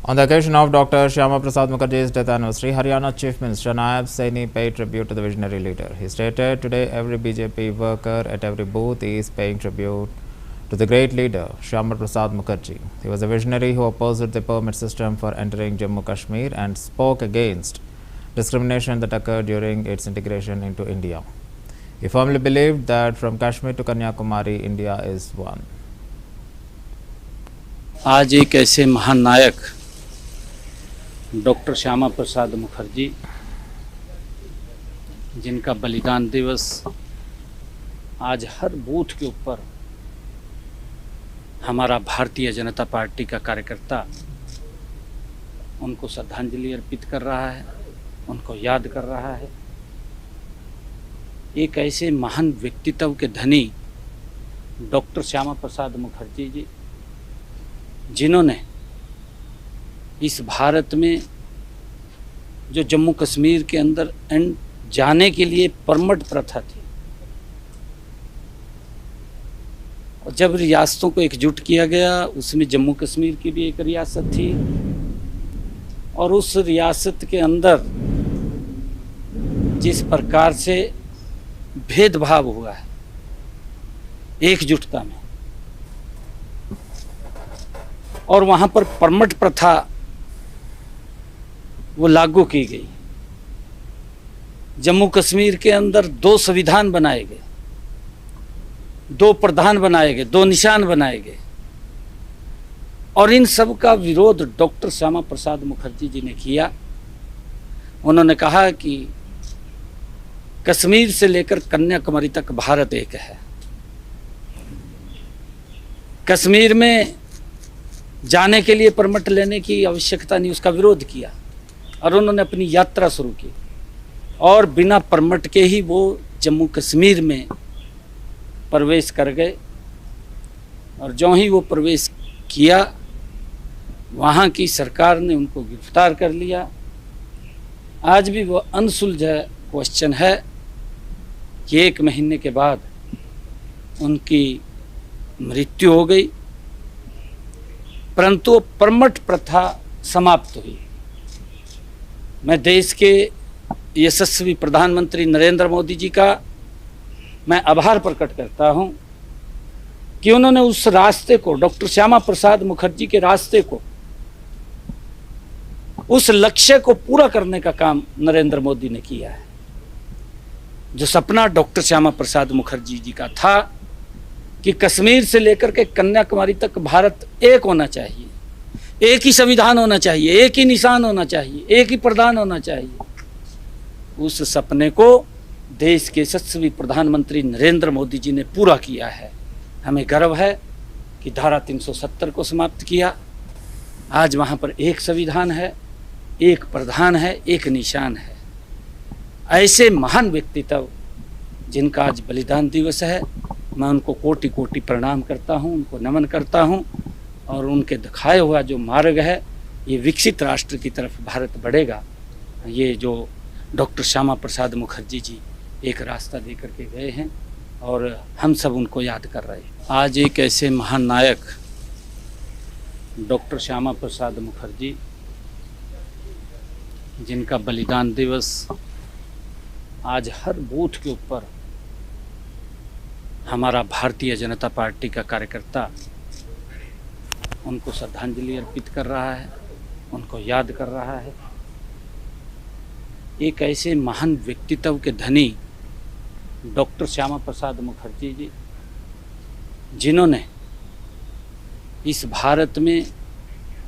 On the occasion of Dr. Shyama Prasad Mukherjee's death anniversary, Haryana Chief Minister Naib Saini paid tribute to the visionary leader. He stated, "Today every BJP worker at every booth is paying tribute to the great leader, Shyama Prasad Mukherjee. He was a visionary who opposed the permit system for entering Jammu Kashmir and spoke against discrimination that occurred during its integration into India. He firmly believed that from Kashmir to Kanyakumari, India is one." आज एक ऐसे महान नायक doctor Shyama Prasad Mukherjee, जिनका बलिदान दिवस आज हर booth के ऊपर हमारा भारतीय जनता पार्टी का कार्यकर्ता उनको श्रद्धांजलि अर्पित कर रहा है, उनको याद कर रहा है। एक ऐसे महान व्यक्तित्व के धनी डॉक्टर श्यामा प्रसाद मुखर्जी जी, जिन्होंने इस भारत में जो जम्मू कश्मीर के अंदर जाने के लिए परमिट प्रथा थी, और जब रियासतों को एकजुट किया गया, उसमें जम्मू कश्मीर की भी एक रियासत थी, और उस रियासत के अंदर जिस प्रकार से भेदभाव हुआ है एकजुटता में, और वहाँ पर परमिट प्रथा वो लागू की गई। जम्मू कश्मीर के अंदर 2 संविधान बनाए गए, 2 प्रधान बनाए गए, 2 निशान बनाए गए, और इन सब का विरोध डॉक्टर श्यामा प्रसाद मुखर्जी जी ने किया। उन्होंने कहा कि कश्मीर से लेकर कन्याकुमारी तक भारत एक है। कश्मीर में जाने के लिए परमिट लेने की आवश्यकता नहीं, उसका विरोध किया, और उन्होंने अपनी यात्रा शुरू की, और बिना परमिट के ही वो जम्मू कश्मीर में प्रवेश कर गए। और जो ही वो प्रवेश किया, वहाँ की सरकार ने उनको गिरफ्तार कर लिया। आज भी वो अनसुलझा क्वेश्चन है कि 1 महीने के बाद उनकी मृत्यु हो गई, परंतु परमिट प्रथा समाप्त हुई। मैं देश के यशस्वी प्रधानमंत्री नरेंद्र मोदी जी का मैं आभार प्रकट करता हूं कि उन्होंने उस रास्ते को, डॉक्टर श्यामा प्रसाद मुखर्जी के रास्ते को, उस लक्ष्य को पूरा करने का काम नरेंद्र मोदी ने किया है। जो सपना डॉक्टर श्यामा प्रसाद मुखर्जी जी का था कि कश्मीर से लेकर के कन्याकुमारी तक भारत एक होना चाहिए, एक ही संविधान होना चाहिए, एक ही निशान होना चाहिए, एक ही प्रधान होना चाहिए, उस सपने को देश के यशस्वी प्रधानमंत्री नरेंद्र मोदी जी ने पूरा किया है। हमें गर्व है कि धारा 370 को समाप्त किया। आज वहाँ पर एक संविधान है, एक प्रधान है, एक निशान है। ऐसे महान व्यक्तित्व जिनका आज बलिदान दिवस है, मैं उनको कोटि कोटि प्रणाम करता हूँ, उनको नमन करता हूँ, और उनके दिखाए हुआ जो मार्ग है, ये विकसित राष्ट्र की तरफ भारत बढ़ेगा। ये जो डॉक्टर श्यामा प्रसाद मुखर्जी जी एक रास्ता दे करके गए हैं, और हम सब उनको याद कर रहे हैं। आज एक ऐसे महान नायक डॉक्टर श्यामा प्रसाद मुखर्जी, जिनका बलिदान दिवस आज हर बूथ के ऊपर हमारा भारतीय जनता पार्टी का कार्यकर्ता उनको श्रद्धांजलि अर्पित कर रहा है, उनको याद कर रहा है। एक ऐसे महान व्यक्तित्व के धनी डॉक्टर श्यामा प्रसाद मुखर्जी जी, जिन्होंने इस भारत में